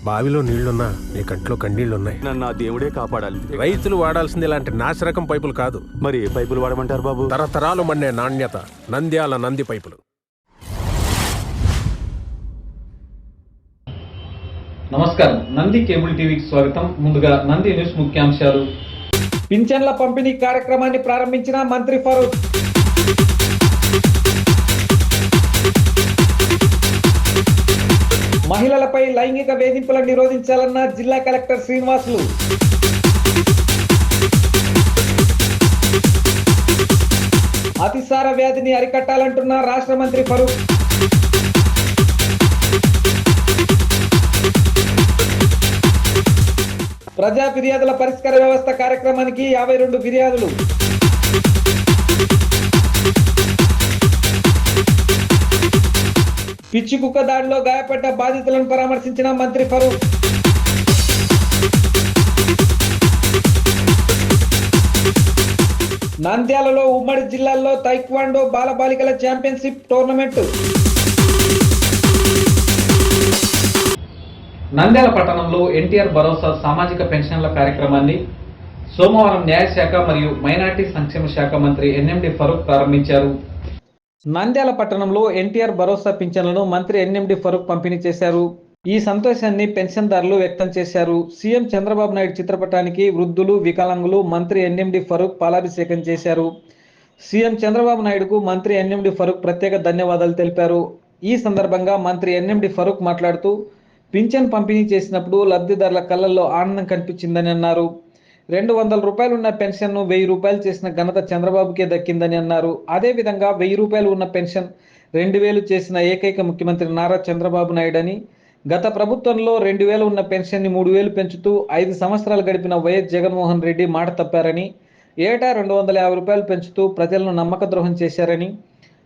బావిలో నీళ్లున్నా నీ కంట్లో కన్నీళ్లున్నాయి. నన్ను ఆ దేవుడే కాపాడాలి. రైతులు వాడాల్సింది ఇలాంటి నాసిరకం పైపులు కాదు. మరి ఏ పైపులు వాడమంటారు బాబు? తరతరాలు మన్నే నాణ్యత నంద్యాల నంది పైపులు. నమస్కారం, నంది కేబుల్ టీవీకి స్వాగతం. ముందుగా నంది న్యూస్ ముఖ్యాంశాలు. పింఛన్ల పంపిణీ కార్యక్రమాన్ని ప్రారంభించిన మంత్రి ఫరూక్. మహిళలపై లైంగిక వేధింపులను నిరోధించాలన్న జిల్లా కలెక్టర్ శ్రీనివాసులు. అతిసార వ్యాధిని అరికట్టాలంటున్న రాష్ట్ర మంత్రి ఫరూక్. ప్రజా ఫిర్యాదుల పరిష్కార వ్యవస్థ కార్యక్రమానికి 52 ఫిర్యాదులు. పిచ్చి కుక్క దాడిలో గాయపడ్డ బాధితులను పరామర్శించిన మంత్రి ఫరూక్. నంద్యాలలో ఉమ్మడి జిల్లాల్లో తైక్వాండో బాలబాలికల ఛాంపియన్షిప్ టోర్నమెంట్. నంద్యాల పట్టణంలో ఎన్టీఆర్ భరోసా సామాజిక పెన్షన్ల కార్యక్రమాన్ని సోమవారం న్యాయశాఖ మరియు మైనార్టీ సంక్షేమ శాఖ మంత్రి ఎన్ఎండి ఫరూక్ ప్రారంభించారు. నంద్యాల పట్టణంలో ఎన్టీఆర్ భరోసా పింఛన్లను మంత్రి ఎన్ఎండి ఫరూక్ పంపిణీ చేశారు. ఈ సంతోషాన్ని పెన్షన్దారులు వ్యక్తం చేశారు. సీఎం చంద్రబాబు నాయుడు చిత్రపటానికి వృద్ధులు, వికలాంగులు మంత్రి ఎన్ఎండి ఫరూక్ పాలాభిషేకం చేశారు. సీఎం చంద్రబాబు నాయుడుకు మంత్రి ఎన్ఎండి ఫరూక్ ప్రత్యేక ధన్యవాదాలు తెలిపారు. ఈ సందర్భంగా మంత్రి ఎన్ఎండి ఫరూక్ మాట్లాడుతూ పింఛన్ పంపిణీ చేసినప్పుడు లబ్ధిదారుల కళ్ళల్లో ఆనందం కనిపించిందని అన్నారు. 200 రూపాయలు ఉన్న పెన్షన్ను 1000 రూపాయలు చేసిన ఘనత చంద్రబాబుకే దక్కిందని అన్నారు. అదేవిధంగా 1000 రూపాయలు ఉన్న పెన్షన్ 2000 చేసిన ఏకైక ముఖ్యమంత్రి నారా చంద్రబాబు నాయుడు అని, గత ప్రభుత్వంలో 2000 ఉన్న పెన్షన్ని 3000 పెంచుతూ 5 సంవత్సరాలు గడిపిన వైఎస్ జగన్మోహన్ రెడ్డి మాట తప్పారని, ఏటా 250 రూపాయలు పెంచుతూ ప్రజలను నమ్మక ద్రోహం చేశారని,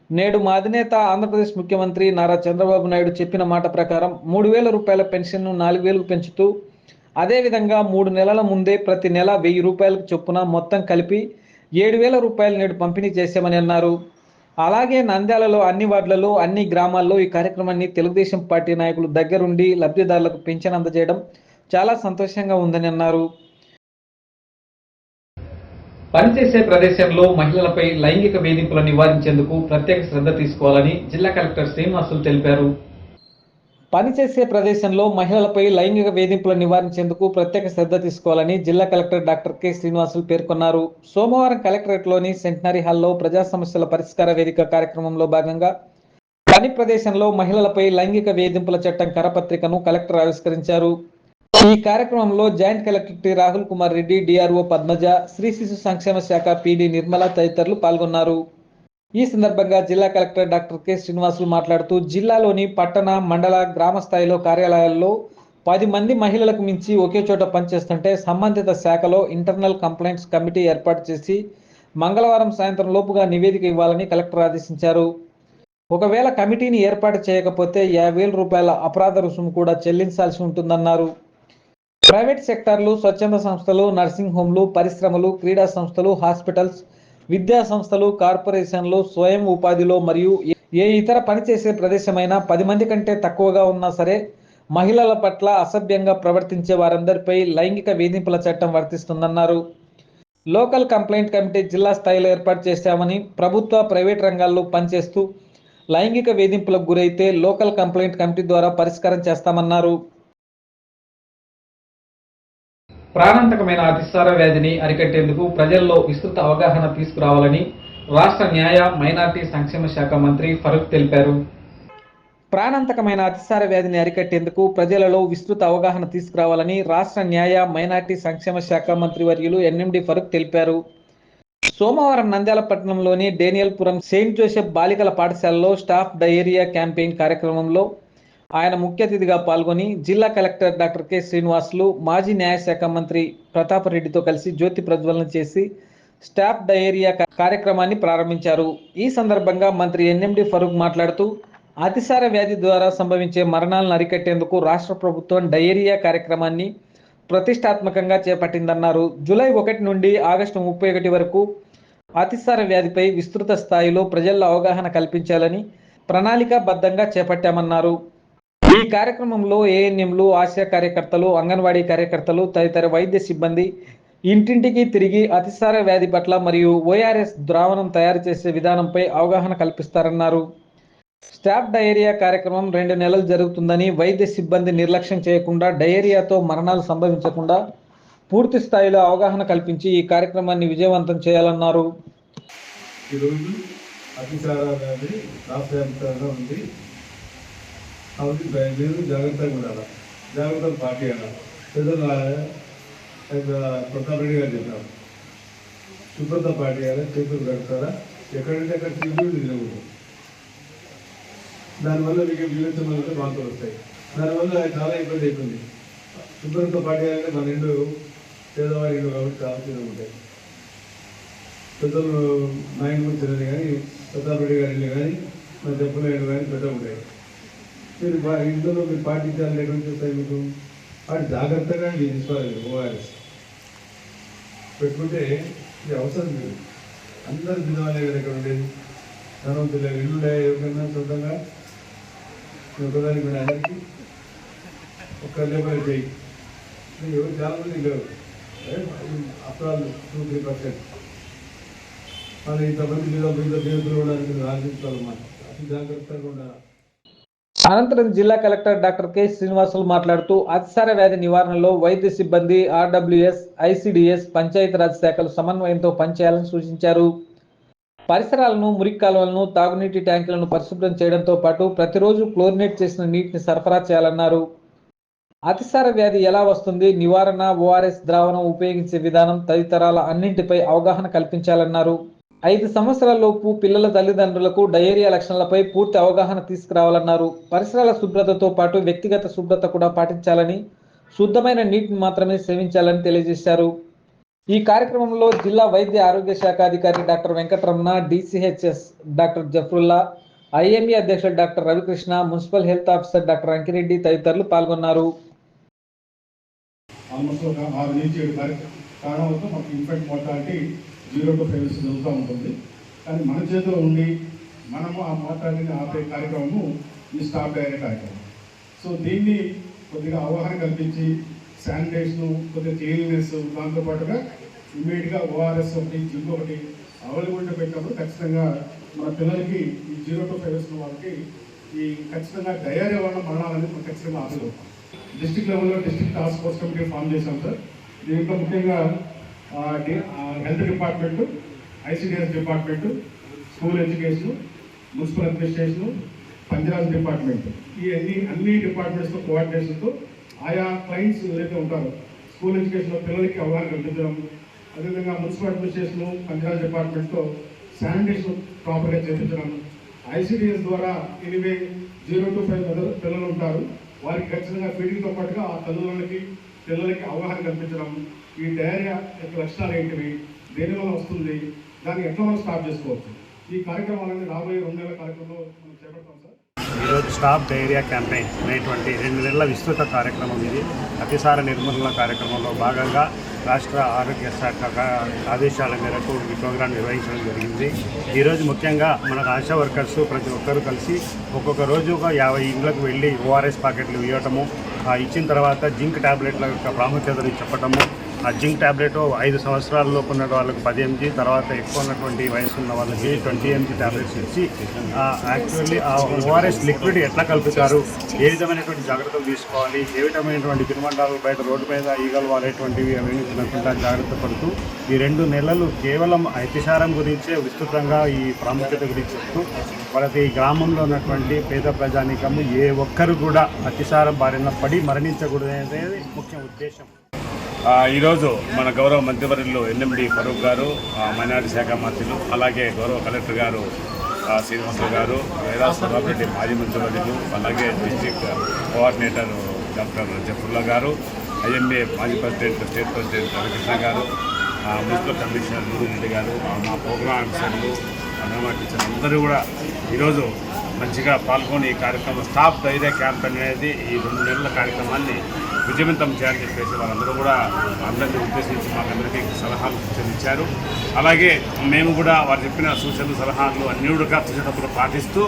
నేడు మా అధినేత ఆంధ్రప్రదేశ్ ముఖ్యమంత్రి నారా చంద్రబాబు నాయుడు చెప్పిన మాట ప్రకారం 3000 రూపాయల పెన్షన్ను 4000 పెంచుతూ, అదేవిధంగా 3 నెలల ముందే ప్రతి నెల 1000 రూపాయలకు చొప్పున మొత్తం కలిపి 7000 రూపాయలు నేడు పంపిణీ చేశామని అన్నారు. అలాగే నంద్యాలలో అన్ని వార్డులలో, అన్ని గ్రామాల్లో ఈ కార్యక్రమాన్ని తెలుగుదేశం పార్టీ నాయకులు దగ్గరుండి లబ్ధిదారులకు పింఛన్ అందజేయడం చాలా సంతోషంగా ఉందని అన్నారు. పనిచేసే ప్రదేశంలో మహిళలపై లైంగిక వేధింపులను నివారించేందుకు ప్రత్యేక శ్రద్ధ తీసుకోవాలని జిల్లా కలెక్టర్ శ్రీనివాసులు తెలిపారు. పనిచేసే ప్రదేశంలో మహిళలపై లైంగిక వేధింపులను నివారించేందుకు ప్రత్యేక శ్రద్ధ తీసుకోవాలని జిల్లా కలెక్టర్ డాక్టర్ కె శ్రీనివాసులు పేర్కొన్నారు. సోమవారం కలెక్టరేట్లోని సెంటనరీ హాల్లో ప్రజా సమస్యల పరిష్కార వేదిక కార్యక్రమంలో భాగంగా పని ప్రదేశంలో మహిళలపై లైంగిక వేధింపుల చట్టం కరపత్రికను కలెక్టర్ ఆవిష్కరించారు. ఈ కార్యక్రమంలో joint collector T Rahul Kumar Reddy, DRO Padmaja, శ్రీ శిశు సంక్షేమ శాఖ పిడి నిర్మల తదితరులు పాల్గొన్నారు. ఈ సందర్భంగా జిల్లా కలెక్టర్ డాక్టర్ కె శ్రీనివాసులు మాట్లాడుతూ జిల్లాలోని పట్టణ, మండల, గ్రామ స్థాయిలో కార్యాలయాల్లో 10 మంది మహిళలకు మించి ఒకే చోట పనిచేస్తుంటే సంబంధిత శాఖలో ఇంటర్నల్ కంప్లైంట్స్ కమిటీ ఏర్పాటు చేసి మంగళవారం సాయంత్రం లోపుగా నివేదిక ఇవ్వాలని కలెక్టర్ ఆదేశించారు. ఒకవేళ కమిటీని ఏర్పాటు చేయకపోతే 50,000 రూపాయల అపరాధ రుసుము కూడా చెల్లించాల్సి ఉంటుందన్నారు. ప్రైవేట్ సెక్టార్లు, స్వచ్ఛంద సంస్థలు, నర్సింగ్ హోంలు, పరిశ్రమలు, క్రీడా సంస్థలు, హాస్పిటల్స్, విద్యా సంస్థలు, కార్పొరేషన్లు, స్వయం ఉపాధిలో మరియు ఏ ఇతర పనిచేసే ప్రదేశమైనా 10 మంది కంటే తక్కువగా ఉన్నా సరే మహిళల పట్ల అసభ్యంగా ప్రవర్తించే వారందరిపై లైంగిక వేధింపుల చట్టం వర్తిస్తుందన్నారు. లోకల్ కంప్లైంట్ కమిటీ జిల్లా స్థాయిలో ఏర్పాటు చేశామని, ప్రభుత్వ, ప్రైవేట్ రంగాల్లో పనిచేస్తూ లైంగిక వేధింపులకు గురైతే లోకల్ కంప్లైంట్ కమిటీ ద్వారా పరిష్కారం చేస్తామన్నారు. ప్రాణాంతకమైన అతిసార వ్యాధిని అరికట్టేందుకు ప్రజల్లో విస్తృత అవగాహన తీసుకురావాలని రాష్ట్ర న్యాయ, మైనార్టీ సంక్షేమ శాఖ మంత్రి ఫరూక్ తెలిపారు. ప్రాణాంతకమైన అతిసార వ్యాధిని అరికట్టేందుకు ప్రజలలో విస్తృత అవగాహన తీసుకురావాలని రాష్ట్ర న్యాయ, మైనార్టీ సంక్షేమ శాఖ మంత్రి వర్యులు ఎన్ఎండి ఫరూక్ తెలిపారు. సోమవారం నంద్యాల పట్టణంలోని డేనియల్పురం సెయింట్ జోసెఫ్ బాలికల పాఠశాలలో స్టాఫ్ డయేరియా క్యాంపెయిన్ కార్యక్రమంలో ఆయన ముఖ్య అతిథిగా పాల్గొని జిల్లా కలెక్టర్ డాక్టర్ కె శ్రీనివాసులు, మాజీ న్యాయశాఖ మంత్రి ప్రతాపరెడ్డితో కలిసి జ్యోతి ప్రజ్వలన చేసి స్టాఫ్ డయేరియా కార్యక్రమాన్ని ప్రారంభించారు. ఈ సందర్భంగా మంత్రి ఎన్ఎండి ఫరూక్ మాట్లాడుతూ అతిసార వ్యాధి ద్వారా సంభవించే మరణాలను అరికట్టేందుకు రాష్ట్ర ప్రభుత్వం డయేరియా కార్యక్రమాన్ని ప్రతిష్టాత్మకంగా చేపట్టిందన్నారు. జూలై 1 నుండి ఆగస్టు 31 వరకు అతిసార వ్యాధిపై విస్తృత స్థాయిలో ప్రజల్లో అవగాహన కల్పించాలని ప్రణాళికాబద్ధంగా చేపట్టామన్నారు. ఈ కార్యక్రమంలో ఏఎన్ఎంలు, ఆశా కార్యకర్తలు, అంగన్వాడీ కార్యకర్తలు తదితర వైద్య సిబ్బంది ఇంటింటికి తిరిగి అతిసార వ్యాధి పట్ల మరియు ఓఆర్ఎస్ ద్రావణం తయారు చేసే విధానంపై అవగాహన కల్పిస్తారన్నారు. స్టాఫ్ డయేరియా కార్యక్రమం 2 నెలలు జరుగుతుందని, వైద్య సిబ్బంది నిర్లక్ష్యం చేయకుండా డయేరియాతో మరణాలు సంభవించకుండా పూర్తి స్థాయిలో అవగాహన కల్పించి ఈ కార్యక్రమాన్ని విజయవంతం చేయాలన్నారు. ఈరోజు అతిసార వ్యాధి రాష్ట్రవ్యాప్తంగా ఉంది. కాబట్టి మీరు జాగ్రత్తగా ఉండాలి, జాగ్రత్తలు పాటించాలి. పెద్దలు ప్రతాప్ రెడ్డి గారు చెప్పారు, శుభ్రత పాటించాలి, చేతులు కడతారా, ఎక్కడంటే అక్కడ తిరుగుడు తినకూడదు. దానివల్ల మీకు వివేచనలు బాధలు వస్తాయి. దానివల్ల చాలా ఇబ్బంది అవుతుంది. శుభ్రత పాటించాలంటే మన ఇండు పేదవారి ఇండు కాబట్టి చాలా తినలు ఉంటాయి. పెద్దలు నాయన గురించి కానీ ప్రతాప్ రెడ్డి గారి కానీ మన చెప్పలేడు కానీ పెద్ద ఉంటాయి. మీరు ఇంట్లో మీరు పాటించాలి, ఎటువంటి వస్తాయి మీకు వాటి జాగ్రత్తగా మీరు తీసుకోవాలి. ఓఆర్ఎస్ పెట్టుకుంటే ఇది అవసరం లేదు. అందరూ తినవాలి కదా. ఇక్కడ ఉండేది ధనవంతులు ఇల్లు ఎవరికైనా సొంతంగా ఒకదానికి కూడా అందరికీ ఒక్క లేబర్ చేయి. ఎవరు చాలా మంది లేవు, అప్రాలు 2-3%. మళ్ళీ ఇంతమంది మీద చేతులు ఉండడానికి ఆలోచించాలన్నమాట. అతి జాగ్రత్తగా ఉండాలి. అనంతరం జిల్లా కలెక్టర్ డాక్టర్ కె శ్రీనివాసులు మాట్లాడుతూ అతిసార వ్యాధి నివారణలో వైద్య సిబ్బంది, ఆర్డబ్ల్యూఎస్, ఐసిడిఎస్, పంచాయతీరాజ్ శాఖలు సమన్వయంతో పనిచేయాలని సూచించారు. పరిసరాలను, మురికి కాలువలను, తాగునీటి ట్యాంకులను పరిశుభ్రం చేయడంతో పాటు ప్రతిరోజు క్లోరినేట్ చేసిన నీటిని సరఫరా చేయాలన్నారు. అతిసార వ్యాధి ఎలా వస్తుంది, నివారణ, ఓఆర్ఎస్ ద్రావణం ఉపయోగించే విధానం తదితరాల అన్నింటిపై అవగాహన కల్పించాలన్నారు. 5 సంవత్సరాలలోపు పిల్లల తల్లిదండ్రులకు డయేరియా లక్షణాలపై పూర్తి అవగాహన తీసుకురావాలన్నారు. పరిసరాల శుభ్రతతో పాటు వ్యక్తిగత శుభ్రత కూడా పాటించాలని, శుద్ధమైన నీటిని మాత్రమే సేవించాలని తెలియజేశారు. ఈ కార్యక్రమంలో జిల్లా వైద్య ఆరోగ్య శాఖ అధికారి doctor Venkataramana, DCHS doctor Jafarullah, IME అధ్యక్షుడు doctor Ravikrishna, municipal health officer doctor Ankireddy తదితరులు పాల్గొన్నారు. జీరో టు 5 జరుగుతూ ఉంటుంది. కానీ మన చేతిలో ఉండి మనము ఆ మోతాదుని ఆపే కార్యక్రమము ఈ స్టాఫ్ డైరీ కార్యక్రమం. సో దీన్ని కొద్దిగా అవగాహన కల్పించి శానిటైజేషన్, కొద్దిగా క్లీన్లెస్, దాంతోపాటుగా ఇమీడియట్గా ఓఆర్ఎస్ ఒకటి, జింక్ ఒకటి అవైలబిలిటీ పెట్టినప్పుడు ఖచ్చితంగా మన పిల్లలకి ఈ 0 to 5 వాళ్ళకి ఈ ఖచ్చితంగా డయేరియా వల్ల మరణాలని మనం ఖచ్చితంగా ఆశపడతాం. డిస్ట్రిక్ట్ లెవెల్లో district task force committee form చేశాం సార్. దీంట్లో ముఖ్యంగా health department, ICDS department, school education, municipal administration, panchayat department, ఈ అన్ని డిపార్ట్మెంట్స్తో కోఆర్డినేషన్తో ఆయా క్లయింట్స్ ఎవరైతే ఉంటారో స్కూల్ ఎడ్యుకేషన్లో పిల్లలకి అవగాహన కల్పించడం, అదేవిధంగా మున్సిపల్ అడ్మినిస్ట్రేషను, పంచాయత్ డిపార్ట్మెంట్తో శానిటేషన్ ప్రాపర్గా చేయించడం, ఐసిడిఎస్ ద్వారా ఎనివే 0 to 5 పిల్లలు ఉంటారు, వారికి ఖచ్చితంగా ఫీడింగ్తో పాటుగా ఆ తల్లులకి పిల్లలకి అవగాహన కల్పించడం, ఈ డయేరియా యొక్క లక్షణాలు ఏంటివి, దేనివల్ల వస్తుంది, దాన్ని ఎట్లా మనం స్టాప్ చేసుకోవచ్చు. ఈ కార్యక్రమాలన్నీ రాబోయే 2 నెలల కార్యక్రమంలో మనం చేపడతాం సార్. ఈరోజు స్టాప్ డయేరియా క్యాంపెయిన్ అనేటువంటి 2 నెలల విస్తృత కార్యక్రమం ఇది. అతిసార నిర్మూలన కార్యక్రమంలో భాగంగా రాష్ట్ర ఆరోగ్య శాఖ ఆదేశాల మేరకు ఈ ప్రోగ్రాం నిర్వహించడం జరిగింది. ఈరోజు ముఖ్యంగా మనకు ఆశా వర్కర్స్ ప్రతి ఒక్కరూ కలిసి ఒక్కొక్క రోజు ఒక 50 ఇండ్లకు వెళ్ళి ఓఆర్ఎస్ ప్యాకెట్లు ఇవ్వటము, ఇచ్చిన తర్వాత జింక్ ట్యాబ్లెట్ల యొక్క ప్రాముఖ్యతను చెప్పటము. ఆ జింక్ ట్యాబ్లెట్ 5 సంవత్సరాలలోపు ఉన్న వాళ్ళకి 10 mg, తర్వాత ఎక్కువ ఉన్నటువంటి వయసు ఉన్న వాళ్ళకి 20 mg ట్యాబ్లెట్స్ ఇచ్చి యాక్చువల్లీ ఆ ఓఆర్ఎస్ లిక్విడ్ ఎట్లా కలుపుతారు, ఏ విధమైనటువంటి జాగ్రత్తలు తీసుకోవాలి, ఏ విధమైనటువంటి తినుబండాలు బయట రోడ్డు మీద ఈగలు వారేటువంటివి అవన్నీ తినకుండా జాగ్రత్త పడుతూ ఈ 2 నెలలు కేవలం అతిసారం గురించే విస్తృతంగా ఈ ప్రాముఖ్యత గురించి చెప్తూ ప్రతి గ్రామంలో ఉన్నటువంటి పేద ప్రజానీకము ఏ ఒక్కరు కూడా అతిసారం బారిన పడి మరణించకూడదు అనేది ముఖ్య ఉద్దేశం. ఈరోజు మన గౌరవ మంత్రివర్యులు ఎన్ఎండి ఫరూక్ గారు, మైనారిటీ శాఖ మంత్రులు, అలాగే గౌరవ కలెక్టర్ గారు శ్రీనివాసులు గారు, రెడ్డి మాజీ మంత్రివర్యులు, అలాగే డిస్ట్రిక్ట్ కోఆర్డినేటర్ డాక్టర్ జఫరుల్లా గారు, ఐఎంఏ మాజీ ప్రెసిడెంట్, స్టేట్ ప్రెసిడెంట్ రవికృష్ణ గారు, మున్సిపల్ కమిషనర్ రెడ్డి గారు, మా ప్రోగ్రామ్ ఆఫీసర్లు, అంగన్వాడీ టీచర్లు అందరూ కూడా ఈరోజు మంచిగా పాల్గొని ఈ కార్యక్రమం స్టాప్ డయేరియా క్యాంపెయిన్ అనేది ఈ 2 నెలల కార్యక్రమాన్ని విజయవంతం చేయాలని చెప్పేసి వాళ్ళందరూ కూడా అందరినీ ఉద్దేశించి మాకందరికీ సలహాలు సూచనలు ఇచ్చారు. అలాగే మేము కూడా వారు చెప్పిన సూచనలు, సలహాలు అన్నీ కూడా తప్పకుండా పాటిస్తూ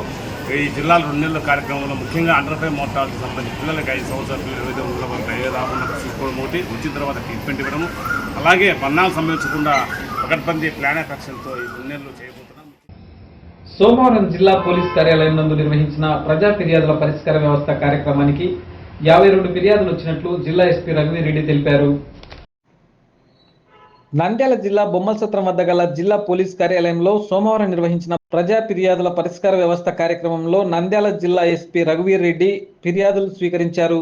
ఈ జిల్లాలో 2 నెలల కార్యక్రమంలో ముఖ్యంగా అండర్ 5 మోర్టాలిటీ సంబంధించి పిల్లలకి 5 సంవత్సరాల పిల్లలు ఏదైతే ఉందో వాళ్ళకి అయ్యే రాకుండా చూసుకోవడం ఒకటి, వచ్చిన తర్వాత ట్రీట్మెంట్ ఇవ్వడము, అలాగే మరణాలు సంభవించకుండా పకడ్బందీ ప్లాన్ ఆఫ్ యాక్షన్తో ఈ 2 నెలలు చేయబోతున్నాం. సోమవారం జిల్లా పోలీస్ కార్యాలయం నందు నిర్వహించిన ప్రజా ఫిర్యాదుల పరిష్కార వ్యవస్థ కార్యక్రమానికి 52 ఫిర్యాదులు వచ్చినట్లు జిల్లా ఎస్పీ రఘువీరెడ్డి తెలిపారు. నంద్యాల జిల్లా బొమ్మలసత్రం వద్ద గల జిల్లా పోలీస్ కార్యాలయంలో సోమవారం నిర్వహించిన ప్రజా ఫిర్యాదుల పరిష్కార వ్యవస్థ కార్యక్రమంలో నంద్యాల జిల్లా ఎస్పీ రఘువీరెడ్డి ఫిర్యాదులు స్వీకరించారు.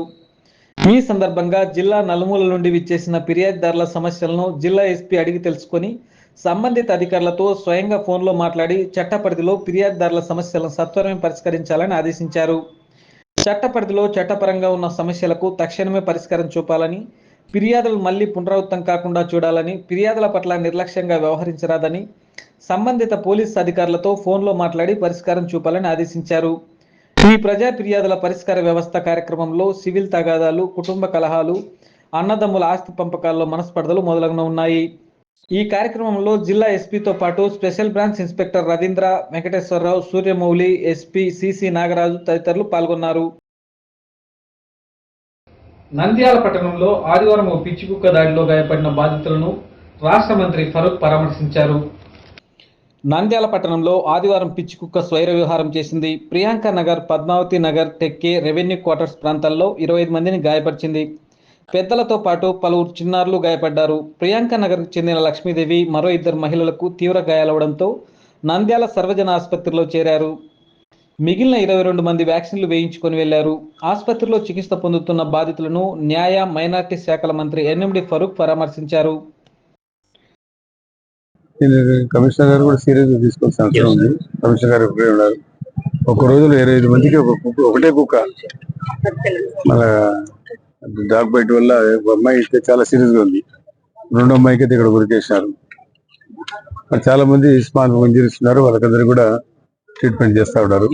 ఈ సందర్భంగా జిల్లా నలుమూల నుండి విచ్చేసిన ఫిర్యాదుదారుల సమస్యలను జిల్లా ఎస్పీ అడిగి తెలుసుకొని సంబంధిత అధికారులతో స్వయంగా ఫోన్లో మాట్లాడి చట్ట పరిధిలో ఫిర్యాదుదారుల సమస్యలను సత్వరమే పరిష్కరించాలని ఆదేశించారు. చట్ట పరిధిలో చట్టపరంగా ఉన్న సమస్యలకు తక్షణమే పరిష్కారం చూపాలని, ఫిర్యాదులు మళ్లీ పునరావృతం కాకుండా చూడాలని, ఫిర్యాదుల పట్ల నిర్లక్ష్యంగా వ్యవహరించరాదని సంబంధిత పోలీసు అధికారులతో ఫోన్లో మాట్లాడి పరిష్కారం చూపాలని ఆదేశించారు. ఈ ప్రజా ఫిర్యాదుల పరిష్కార వ్యవస్థ కార్యక్రమంలో సివిల్ తగాదాలు, కుటుంబ కలహాలు, అన్నదమ్ముల ఆస్తి పంపకాల్లో మనస్పర్ధలు మొదలగునన్నాయి. ఈ కార్యక్రమంలో జిల్లా ఎస్పీతో పాటు special branch inspector Ravindra, Venkateswararao, Suryamouli, SP CC Nagaraju తదితరులు పాల్గొన్నారు. నంద్యాల పట్టణంలో ఆదివారం ఓ పిచ్చి కుక్క దాడిలో గాయపడిన బాధితులను రాష్ట్ర మంత్రి ఫరూక్ పరామర్శించారు. నంద్యాల పట్టణంలో ఆదివారం పిచ్చి కుక్క స్వైర విహారం చేసింది. ప్రియాంక నగర్, పద్మావతి నగర్, టెక్కే, రెవెన్యూ క్వార్టర్స్ ప్రాంతాల్లో 25 మందిని గాయపరిచింది. పెద్దలతో పాటు పలువురు చిన్నారులు గాయపడ్డారు. ప్రియాంక నగర్కు చెందిన లక్ష్మీదేవి, మరో 2 మహిళలకు తీవ్ర గాయాలవడంతో నంద్యాల సర్వజన ఆసుపత్రిలో చేరారు. మిగిలిన 22 మంది వ్యాక్సిన్లు వేయించుకొని వెళ్లారు. ఆసుపత్రిలో చికిత్స పొందుతున్న బాధితులను న్యాయ, మైనార్టీ శాఖల మంత్రి ఎన్ఎండి ఫరూక్ పరామర్శించారు. కమిషనర్ గారు కూడా సీరియస్ గా తీసుకోవాల్సిన అవసరం ఉంది. కమిషనర్ గారు ఇప్పుడే ఉన్నారు. ఒక రోజులో 25 మందికి ఒకటే కుక్క మన డాగ్ బైట్ వల్ల ఒక అమ్మాయి అయితే చాలా సీరియస్ గా ఉంది. 2వ అమ్మాయికి అయితే ఇక్కడ గురికేశారు. చాలా మంది స్మాల్ ఇంజరీస్ ఉన్నారు. వాళ్ళకందరూ కూడా ట్రీట్మెంట్ చేస్తూ ఉన్నారు.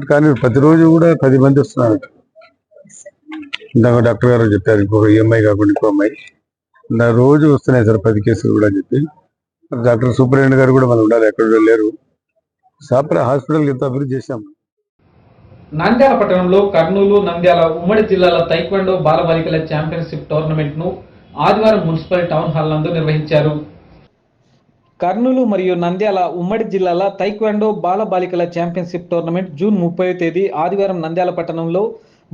కానీ ప్రతిరోజు కూడా 10 మంది వస్తున్నారు. ఇందాక డాక్టర్ గారు చెప్పారు, ఇంకొక ఈ అమ్మాయి కాకుండా ఇంకో అమ్మాయి రోజు వస్తున్నాయి సార్ 10 కేసులు కూడా అని చెప్పి. డాక్టర్ సూపరింటెండెంట్ గారు కూడా మనం ఉండాలి, ఎక్కడ లేరు. హాస్పిటల్ ఎంత అభివృద్ధి చేశాం. నంద్యాల పట్టణంలో కర్నూలు, నంద్యాల ఉమ్మడి జిల్లాల తైక్వాండో బాలబాలికల ఛాంపియన్షిప్ టోర్నమెంట్ ను ఆదివారం మున్సిపల్ టౌన్ హాల్ నందు నిర్వహించారు. కర్నూలు మరియు నంద్యాల ఉమ్మడి జిల్లాల తైక్వాండో బాలబాలికల ఛాంపియన్షిప్ టోర్నమెంట్ జూన్ 30వ తేదీ ఆదివారం నంద్యాల పట్టణంలో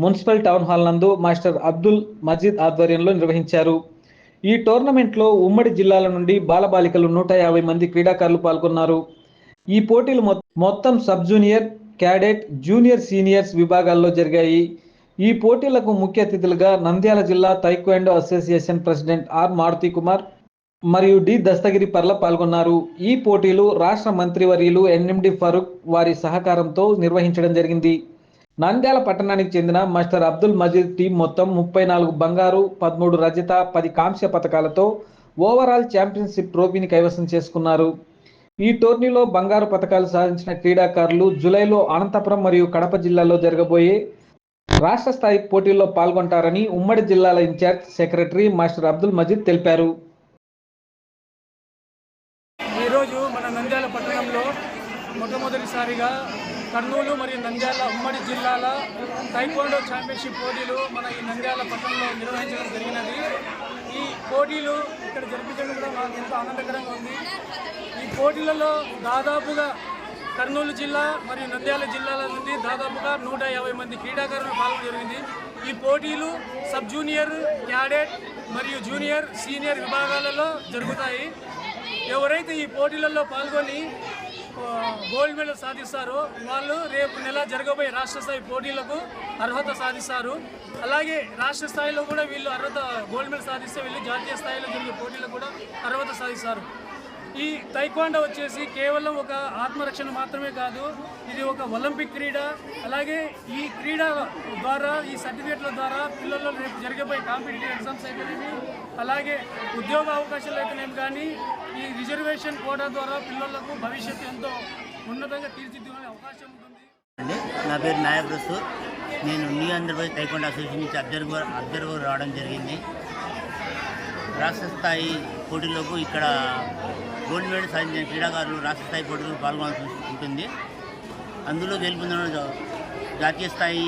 మున్సిపల్ టౌన్ హాల్ నందు మాస్టర్ అబ్దుల్ మజీద్ ఆధ్వర్యంలో నిర్వహించారు. ఈ టోర్నమెంట్లో ఉమ్మడి జిల్లాల నుండి బాలబాలికలు 150 మంది క్రీడాకారులు పాల్గొన్నారు. ఈ పోటీలు మొత్తం sub junior, cadet, junior, seniors విభాగాల్లో జరిగాయి. ఈ పోటీలకు ముఖ్య అతిథులుగా నంద్యాల జిల్లా taekwondo association president R Maruthi Kumar మరియు డి దస్తగిరి పర్ల పాల్గొన్నారు. ఈ పోటీలు రాష్ట్ర మంత్రివర్యులు ఎన్ఎండి ఫరూక్ వారి సహకారంతో నిర్వహించడం జరిగింది. నంద్యాల పట్టణానికి చెందిన మాస్టర్ అబ్దుల్ మజీద్ టీం మొత్తం 34 బంగారు, 13 రజత, 10 కాంస్య పతకాలతో ఓవరాల్ ఛాంపియన్షిప్ ట్రోఫీని కైవసం చేసుకున్నారు. ఈ టోర్నీలో బంగారు పతకాలు సాధించిన క్రీడాకారులు జూలైలో అనంతపురం మరియు కడప జిల్లాలో జరగబోయే రాష్ట్ర స్థాయి పోటీల్లో పాల్గొంటారని ఉమ్మడి జిల్లాల ఇన్ఛార్జ్ సెక్రటరీ మాస్టర్ అబ్దుల్ మజీద్ తెలిపారు. ఈరోజు మన నంద్యాల పట్టణంలో మొట్టమొదటిసారిగా కర్నూలు మరియు నంద్యాల ఉమ్మడి జిల్లాల తైక్వాండో ఛాంపియన్షిప్ పోటీలు మన ఈ నంద్యాల పట్టణంలో నిర్వహించడం జరిగినది. ఈ పోటీలు ఇక్కడ జరిపించడం కూడా మాకు ఎంతో ఆనందకరంగా ఉంది. ఈ పోటీలలో దాదాపుగా కర్నూలు జిల్లా మరియు నంద్యాల జిల్లాల నుండి దాదాపుగా 150 మంది క్రీడాకారులు పాల్గొనడం జరిగింది. ఈ పోటీలు సబ్ జూనియర్, క్యాడెట్ మరియు జూనియర్, సీనియర్ విభాగాలలో జరుగుతాయి. ఎవరైతే ఈ పోటీలలో పాల్గొని గోల్డ్ మెడల్ సాధిస్తారో వాళ్ళు రేపు నెల జరగబోయే రాష్ట్ర స్థాయి పోటీలకు అర్హత సాధిస్తారు. అలాగే రాష్ట్ర స్థాయిలో కూడా వీళ్ళు గోల్డ్ మెడల్ సాధిస్తే వీళ్ళు జాతీయ స్థాయిలో జరిగే పోటీలకు కూడా అర్హత సాధిస్తారు. ఈ తైక్వాండో వచ్చేసి కేవలం ఒక ఆత్మరక్షణ మాత్రమే కాదు, ఇది ఒక ఒలింపిక్ క్రీడ. అలాగే ఈ క్రీడ ద్వారా, ఈ సర్టిఫికేట్ల ద్వారా పిల్లల్లో రేపు జరిగేపోయే కాంపిటేటివ్ ఎగ్జామ్స్ అయితేనేమి, అలాగే ఉద్యోగ అవకాశాలు అయితేనేమి, కానీ ఈ రిజర్వేషన్ కోటా ద్వారా పిల్లలకు భవిష్యత్తు ఎంతో ఉన్నతంగా తీర్చిదిద్దుకునే అవకాశం ఉంటుంది. నా పేరు నాయబ్ రసూల్. నేను న్యూ ఆంధ్రప్రదేశ్ తైక్వాండో అసోసియేషన్ నుంచి అబ్జర్వర్ రావడం జరిగింది. రాష్ట్ర స్థాయి పోటీలకు ఇక్కడ గోల్డ్ మెడల్ సాధించిన క్రీడాకారులు రాష్ట్ర స్థాయి పోటీలకు పాల్గొనాల్సి ఉంటుంది. అందులో గెలుపొందిన జాతీయ స్థాయి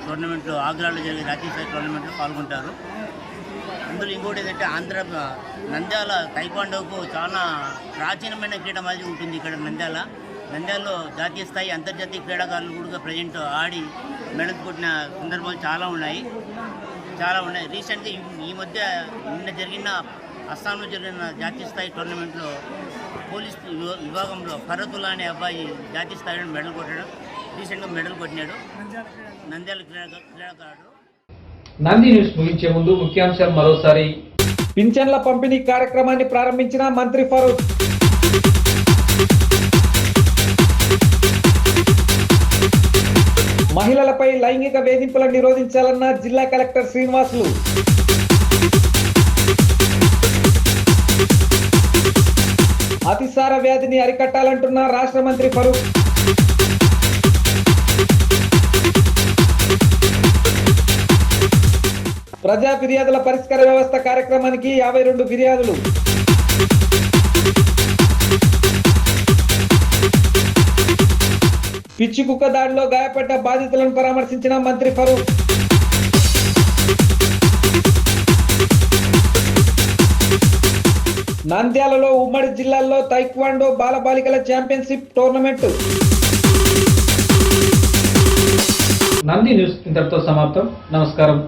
టోర్నమెంట్లో ఆగ్రాలో జరిగే జాతీయ స్థాయి టోర్నమెంట్లో పాల్గొంటారు. అందులో ఇంకోటి ఏంటంటే నంద్యాల తైక్వాండోకు చాలా ప్రాచీనమైన క్రీడ మాదిరి ఉంటుంది. ఇక్కడ నంద్యాలలో జాతీయ స్థాయి అంతర్జాతీయ క్రీడాకారులు కూడా ప్రజెంట్ ఆడి మెడల్స్ కొట్టిన సందర్భాలు చాలా ఉన్నాయి. రీసెంట్గా ఈ మధ్య నిన్న జరిగిన అస్సాంలో జరిగిన జాతీయ స్థాయి టోర్నమెంట్లో పోలీస్ విభాగంలో ఫరతుల్లా అనే అబ్బాయి జాతీయ స్థాయిలో రీసెంట్గా మెడల్ కొట్టినాడు. నంద్యాల క్రీడాకారుడు. నంది న్యూస్ ముగించే ముందు ముఖ్యాంశాలు మరోసారి. పింఛన్ల పంపిణీ కార్యక్రమాన్ని ప్రారంభించిన మంత్రి ఫరూక్. మహిళలపై లైంగిక వేధింపులను నిరోధించాలన్న జిల్లా కలెక్టర్ శ్రీనివాసులు. అతిసార వ్యాధిని అరికట్టాలంటున్న రాష్ట్ర మంత్రి ఫరూక్. ప్రజా ఫిర్యాదుల పరిష్కార వ్యవస్థ కార్యక్రమానికి 52 ఫిర్యాదులు. పిచ్చి కుక్క దాడిలో గాయపడ్డ బాధితులను పరామర్శించిన మంత్రి ఫరూక్. నంద్యాలలో ఉమ్మడి జిల్లాల్లో తైక్వాండో బాలబాలికల ఛాంపియన్షిప్ టోర్నమెంట్. నంది న్యూస్ ఇంతటితో సమాప్తం. నమస్కారం.